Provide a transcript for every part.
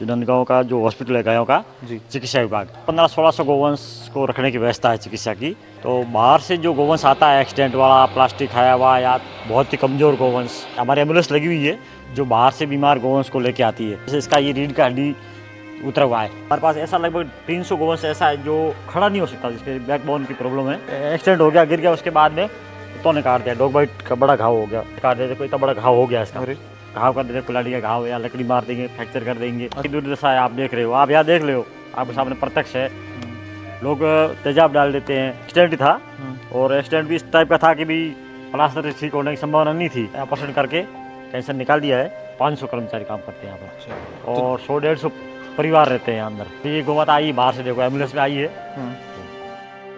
जो नंदगांव का जो हॉस्पिटल है गायों का जी। चिकित्सा विभाग 1500-1600 गोवंश को रखने की व्यवस्था है चिकित्सा की। तो बाहर से जो गोवंश आता है एक्सीडेंट वाला, प्लास्टिक खाया हुआ या बहुत ही कमज़ोर गोवंश, हमारी एम्बुलेंस लगी हुई है जो बाहर से बीमार गोवंश को लेके आती है। जैसे इसका ये रीढ़ का हड्डी उतरा हुआ है, हमारे पास ऐसा लगभग 300 गोवंश ऐसा है जो खड़ा नहीं हो सकता, जिसके बैकबोन की प्रॉब्लम है। एक्सीडेंट हो गया, गिर गया, उसके बाद में कुत्तों ने काट दिया, डॉग बाइट का बड़ा घाव हो गया, काट देते, कोई इतना बड़ा घाव हो गया इसका, घाव कर देते, कुल्हाड़ी का घाव या लकड़ी मार देंगे, फ्रैक्चर कर देंगे। दुर्दशा है, आप देख रहे हो, आप यहाँ देख रहे हो, आपके सामने प्रत्यक्ष है। लोग तेजाब डाल देते हैं। एक्सीडेंट था और एक्सीडेंट भी इस टाइप का था कि भी प्लास्टर से ठीक होने की संभावना नहीं थी। ऑपरेशन करके कैंसर निकाल दिया है। 500 कर्मचारी काम करते हैं यहाँ पर और 100-150 परिवार रहते हैं यहाँ अंदर। ये गौमाता आई बाहर से, देखो एम्बुलेंस में आई है।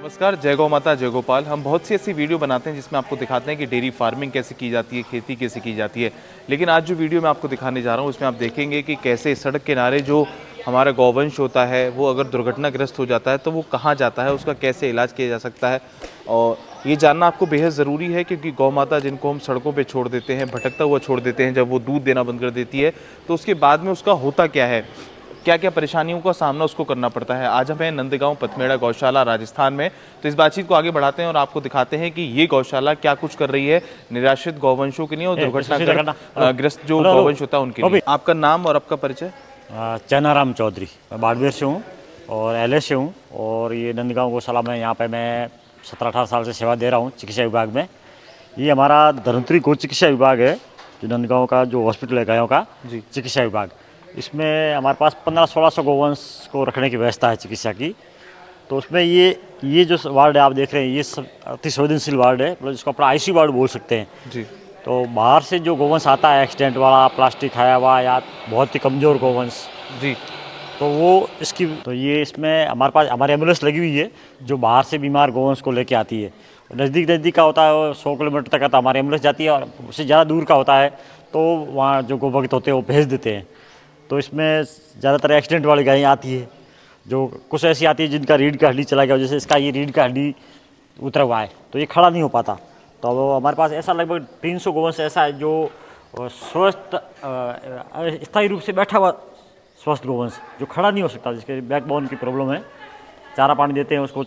नमस्कार, जय गौ माता, जय गोपाल। हम बहुत सी ऐसी वीडियो बनाते हैं जिसमें आपको दिखाते हैं कि डेयरी फार्मिंग कैसे की जाती है, खेती कैसे की जाती है। लेकिन आज जो वीडियो मैं आपको दिखाने जा रहा हूँ उसमें आप देखेंगे कि कैसे सड़क किनारे जो हमारा गौवंश होता है वो अगर दुर्घटनाग्रस्त हो जाता है तो वो कहाँ जाता है, उसका कैसे इलाज किया जा सकता है। और ये जानना आपको बेहद ज़रूरी है क्योंकि गौ माता जिनको हम सड़कों पे छोड़ देते हैं, भटकता हुआ छोड़ देते हैं, जब वो दूध देना बंद कर देती है तो उसके बाद में उसका होता क्या है, क्या क्या परेशानियों का सामना उसको करना पड़ता है। आज हम हैं नंदगांव पथमेड़ा गौशाला राजस्थान में। तो इस बातचीत को आगे बढ़ाते हैं और आपको दिखाते हैं कि ये गौशाला क्या कुछ कर रही है निराश्रित गौवंशों के लिए और दुर्घटनाग्रस्त जो गौवंश होता है उनके लिए। आपका नाम और आपका परिचय? चैनाराम चौधरी, मैं बाड़मेर से हूँ और एलए से हूँ और ये नंदगांव गौशाला में यहाँ पे मैं 17-18 साल से सेवा दे रहा हूँ चिकित्सा विभाग में। ये हमारा धर्मपुरी गौ चिकित्सा विभाग है जो नंदगांव का जो हॉस्पिटल है गायों का चिकित्सा विभाग। इसमें हमारे पास 1500-1600 गोवंश को रखने की व्यवस्था है चिकित्सा की। तो उसमें ये जो वार्ड है आप देख रहे हैं, ये सब अति संवेदनशील वार्ड है, मतलब जिसको अपना आईसीयू वार्ड बोल सकते हैं जी। तो बाहर से जो गोवंश आता है एक्सीडेंट वाला, प्लास्टिक खाया हुआ या बहुत ही कमज़ोर गोवंश जी, तो वो इसकी तो ये इसमें हमारे पास हमारी एम्बुलेंस लगी हुई है जो बाहर से बीमार गोवंश को लेके आती है। नज़दीक का होता है 100 किलोमीटर तक का तो हमारी एम्बुलेंस जाती है और उससे ज़्यादा दूर का होता है तो वहाँ जो गोभक्त होते हैं वो भेज देते हैं। तो इसमें ज़्यादातर एक्सीडेंट वाली गायें आती है, जो कुछ ऐसी आती है जिनका रीढ़ का हड्डी चला गया, जैसे इसका ये रीढ़ का हड्डी उतरा हुआ है तो ये खड़ा नहीं हो पाता। तो वो हमारे पास ऐसा लगभग 300 गोवंश ऐसा है जो स्वस्थ स्थायी रूप से बैठा हुआ स्वस्थ गोवंश जो खड़ा नहीं हो सकता, जिसके बैकबोन की प्रॉब्लम है। चारा पानी देते हैं उसको,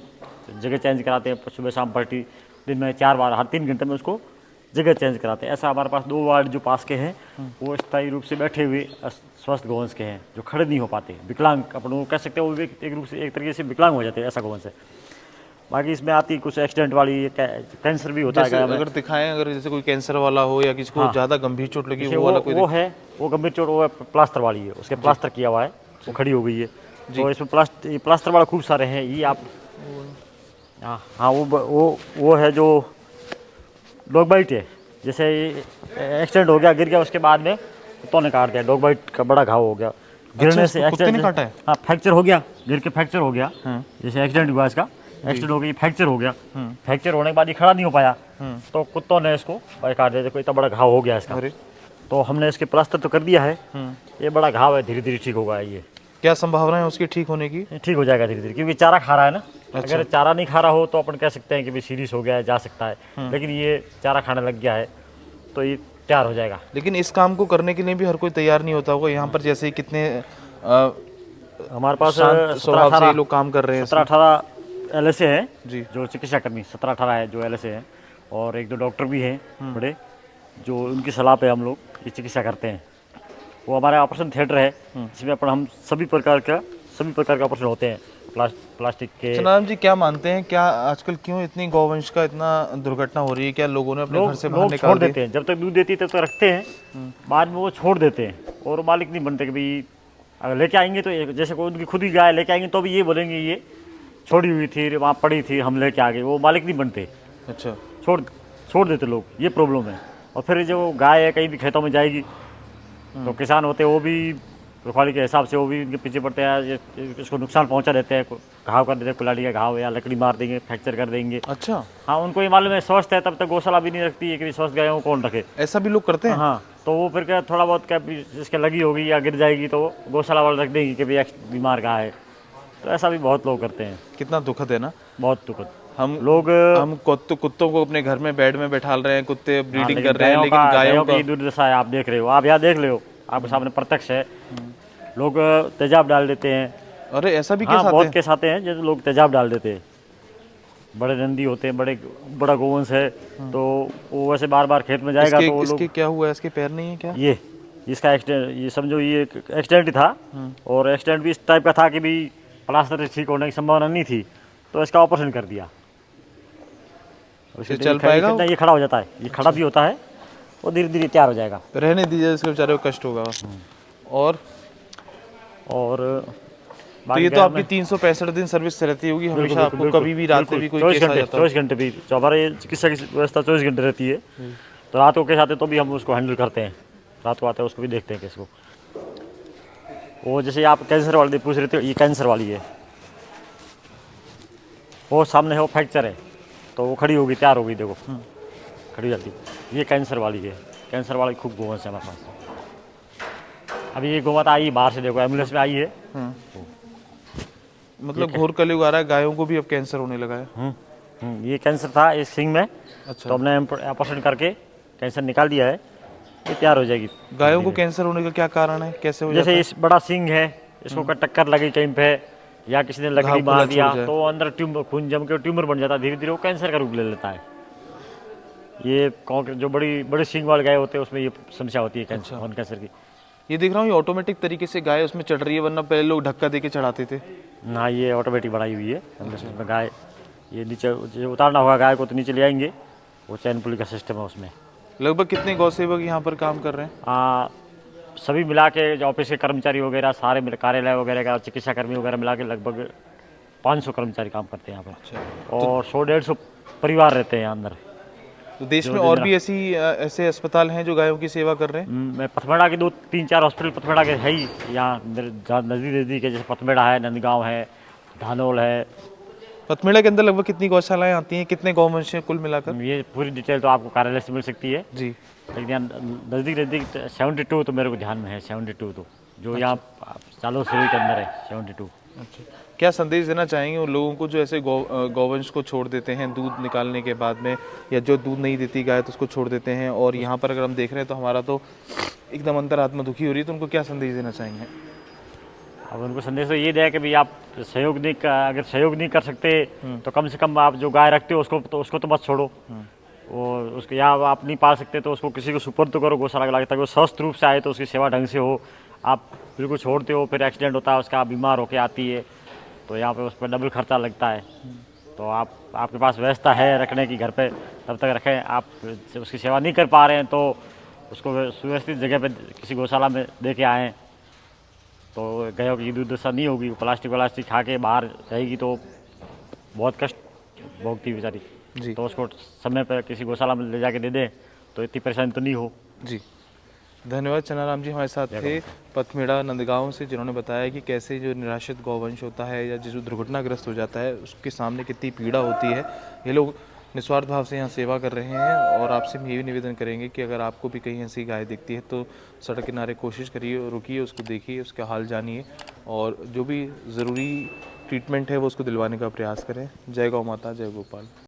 जगह चेंज कराते हैं, सुबह शाम पलटी, दिन में 4 बार, हर 3 घंटे में उसको जगह चेंज कराते हैं। ऐसा हमारे पास 2 वार्ड जो पास के हैं वो स्थायी रूप से बैठे हुए स्वस्थ गोवंश के हैं जो खड़े नहीं हो पाते, विकलांग अपन वो कह सकते हैं, वो एक रूप से एक तरीके से विकलांग हो जाते हैं, ऐसा गोवंश है। बाकी इसमें आती कुछ एक्सीडेंट वाली, कैंसर भी होता है। अगर दिखाएं, अगर जैसे कोई कैंसर वाला हो या किसी को ज़्यादा गंभीर चोट लगी वो वाला कोई वो है, वो गंभीर चोट वो प्लास्टर वाली है, उसके प्लास्टर किया हुआ है, वो खड़ी हो गई है। तो इसमें प्लास्टर वाला खूब सारे हैं। ये आप हाँ वो है जो डॉग बाइट है, जैसे एक्सीडेंट हो गया, गिर गया, उसके बाद में कुत्तों ने काट दिया, डॉग बाइट का बड़ा घाव हो गया, गिरने से एक्सीडेंट काटा है। हाँ, फ्रैक्चर हो गया, गिर के फ्रैक्चर हो गया। जैसे एक्सीडेंट हुआ, इसका एक्सीडेंट हो गया, फ्रैक्चर हो गया, फ्रैक्चर होने के बाद ये खड़ा नहीं हो पाया तो कुत्तों ने इसको काट दिया, कोई इतना बड़ा घाव हो गया इसका। तो हमने इसके प्लास्टर तो कर दिया है, ये बड़ा घाव है, धीरे धीरे ठीक होगा। ये क्या संभावना है उसकी ठीक होने की? ठीक हो जाएगा धीरे धीरे, क्योंकि चारा खा रहा है ना। अगर चारा नहीं खा रहा हो तो अपन कह सकते हैं कि भी सीरियस हो गया है, जा सकता है, लेकिन ये चारा खाने लग गया है तो ये तैयार हो जाएगा। लेकिन इस काम को करने के लिए भी हर कोई तैयार नहीं होता होगा। यहाँ पर जैसे कितने हमारे पास 17-18 लोग काम कर रहे हैं, 17-18 एलएसए हैं जी, जो चिकित्सा कर्मी 17-18 है जो एलएसए हैं, और 1-2 डॉक्टर भी हैं बड़े, जो उनकी सलाह पे हम लोग ये चिकित्सा करते हैं। वो हमारा ऑपरेशन थिएटर है जिसमें हम सभी प्रकार का ऑपरेशन होते हैं, प्लास्टिक के। चनाराम जी, क्या मानते हैं, क्या आजकल क्यों इतनी गौवंश का इतना दुर्घटना हो रही है? क्या लोगों ने अपने घर से बाहर निकाल देते हैं? जब तक दूध देती है तब तक रखते हैं, बाद में वो छोड़ देते हैं और मालिक नहीं बनते कि भाई अगर लेके आएंगे तो, जैसे कोई उनकी खुद की गाय लेके आएंगे तो भी ये बोलेंगे ये छोड़ी हुई थी, वहाँ पड़ी थी, हम लेके आ गए, वो मालिक नहीं बनते। अच्छा, छोड़ देते लोग, ये प्रॉब्लम है। और फिर जो गाय है कहीं भी खेतों में जाएगी तो किसान होते हैं वो भी रखवाली के हिसाब से वो भी इनके पीछे पड़ते हैं, इसको नुकसान पहुंचा देते हैं, घाव कर देते हैं, कुल्हाड़ी का घाव या लकड़ी मार देंगे, फ्रैक्चर कर देंगे। अच्छा, हाँ, उनको ये मालूम है स्वस्थ है, तब तक गौशाला भी नहीं रखती है कि स्वस्थ गायों को कौन रखे। ऐसा भी लोग करते हैं? हाँ, तो वो फिर क्या थोड़ा बहुत क्या जिसके लगी होगी या गिर जाएगी तो गौशाला वाले रख देंगे कि भाई बीमार गाय है। तो ऐसा भी बहुत लोग करते हैं। कितना दुखद है ना, बहुत दुखद। हम कुत्तों को अपने घर में बेड में बैठा रहे हैं, कुत्ते ब्रीडिंग कर रहे हैं, लेकिन गायों की दुर्दशा है, आप देख रहे हो, आप यहाँ देख रहे हो, आपके सामने प्रत्यक्ष है। लोग तेजाब डाल देते हैं। अरे ऐसा भी हाँ, केस आते बहुत हैं? केस आते हैं जैसे लोग तेजाब डाल देते हैं। बड़े नंदी होते हैं, बड़ा गोवंश है, तो वो वैसे बार बार खेत में जाएगा इसके तो वो लोग इसके क्या हुआ है? इसके पैर नहीं है क्या? ये इसका एक्सीडेंट, ये समझो ये एक्सीडेंट ही था। और एक्सीडेंट भी इस टाइप का था कि भी प्लास्टर से ठीक होने की संभावना नहीं थी, तो इसका ऑपरेशन कर दिया। फिर चल पाएगा वो? ये खड़ा हो जाता है, ये खड़ा भी होता है, वो धीरे धीरे तैयार हो जाएगा। रहने दीजिए, इसके बेचारे को कष्ट होगा। और और तो बाकी ये तो गाय आपकी में 365 दिन सर्विस रहती होगी बिल्कुल हमेशा? बिल्कुल आपको बिल्कुल कभी भी रात में बिल्कुल भी कोई 24 केस आ घंटे जाता हो? 24 घंटे भी, जो हमारे चिकित्सा की व्यवस्था 24 घंटे रहती है। तो रात को केस आते तो भी हम उसको हैंडल करते हैं, रात को आते हैं उसको भी देखते हैं केस को। वो जैसे आप कैंसर वाली पूछ रहे थे, ये कैंसर वाली है, वो सामने है, वो फ्रैक्चर है, तो वो खड़ी होगी, तैयार होगी, देखो खड़ी हो जाती। ये कैंसर वाली है, कैंसर वाली खूब गोवंश है हमारे पास। अभी ये गोमाता आई बाहर से, देखो एम्बुलेंस में आई है। मतलब घोर कलयुग आ रहा है, गायों को भी अब कैंसर होने लगा है। ये कैंसर था इस सिंग में, अच्छा। तो हमने ऑपरेशन करके कैंसर निकाल दिया है, ये तैयार हो जाएगी। गायों को कैंसर होने का क्या कारण है? कैसे हो जाता जैसे है? इस बड़ा सिंग है, इसको टक्कर लगी कहीं पे, या किसी ने लकड़ी घाव खुला मार दिया, छूट जाए। तो अंदर ट्यूमर, खून जम के ट्यूमर बन जाता है, धीरे धीरे वो कैंसर का रूप ले लेता है। ये जो बड़ी बड़ी सिंग वाले गाय होते हैं उसमें ये समस्या होती है कैंसर की। ये देख रहा हूँ, ये ऑटोमेटिक तरीके से गाय उसमें चढ़ रही है, वरना पहले लोग धक्का दे के चढ़ाते थे। ना, ये ऑटोमेटिक बनाई हुई है हमने, उसमें गाय ये नीचे जो उतारना होगा गाय को तो नीचे ले आएंगे, वो चैन पुली का सिस्टम है उसमें। लगभग कितने गौ सेवक यहाँ पर काम कर रहे हैं? सभी मिला के जो ऑफिस के कर्मचारी वगैरह सारे कार्यालय वगैरह का चिकित्सा कर्मी वगैरह मिला के लगभग 500 कर्मचारी काम करते हैं यहाँ पर। और 100-150 परिवार रहते हैं यहाँ अंदर। तो देश में और भी ऐसे अस्पताल हैं जो गायों की सेवा कर रहे हैं? मैं पथमेड़ा के 2-3-4 हॉस्पिटल पथमेड़ा के है ही यहाँ नज़दीक नज़दीक है, जैसे पथमेड़ा है, नंदगांव है, धानोल है। पथमेड़ा के अंदर लगभग कितनी गौशालाएं आती हैं? कितने गौवंश हैं कुल मिलाकर? ये पूरी डिटेल तो आपको कार्यालय से मिल सकती है जी। लेकिन यहाँ नज़दीक नज़दीक 72 तो मेरे को ध्यान में है, 72 तो जो यहाँ चालू शुरू के अंदर है 72। अच्छा, क्या संदेश देना चाहेंगे उन लोगों को जो ऐसे गौवंश को छोड़ देते हैं दूध निकालने के बाद में, या जो दूध नहीं देती गाय तो उसको छोड़ देते हैं? और यहाँ पर अगर हम देख रहे हैं तो हमारा तो एकदम अंतरात्मा दुखी हो रही है, तो उनको क्या संदेश देना चाहेंगे? अब उनको संदेश तो ये दिया कि भाई आप अगर सहयोग नहीं कर सकते तो कम से कम आप जो गाय रखते हो उसको तो मत छोड़ो। और उसको या आप नहीं पाल सकते तो उसको किसी को सुपुर्द तो करो गौशाला के लाके, ताकि वो स्वस्थ रूप से आए, तो उसकी सेवा ढंग से हो। आप बिल्कुल छोड़ते हो, फिर एक्सीडेंट होता है उसका, बीमार होके आती है, तो यहाँ पे उस पर डबल खर्चा लगता है। तो आपके पास व्यवस्था है रखने की, घर पे तब तक रखें। आप उसकी सेवा नहीं कर पा रहे हैं तो उसको सुव्यवस्थित जगह पे किसी गौशाला में दे के आएँ, तो गायों की दुर्दशा नहीं होगी। प्लास्टिक खा के बाहर रहेगी तो बहुत कष्ट भोगती बेचारी। जी। तो उसको समय पर किसी गौशाला में ले जाके दे दें तो इतनी परेशानी तो नहीं हो। जी, धन्यवाद। चनाराम जी हमारे साथ थे पथमेड़ा नंदगांव से, जिन्होंने बताया कि कैसे जो निराश्रित गौवंश होता है या जो दुर्घटनाग्रस्त हो जाता है उसके सामने कितनी पीड़ा होती है। ये लोग निस्वार्थ भाव से यहाँ सेवा कर रहे हैं। और आपसे हम ये भी निवेदन करेंगे कि अगर आपको भी कहीं ऐसी गाय दिखती है तो सड़क किनारे कोशिश करिए, रुकिए, उसको देखिए, उसका हाल जानिए, और जो भी ज़रूरी ट्रीटमेंट है वो उसको दिलवाने का प्रयास करें। जय गौ माता, जय गोपाल।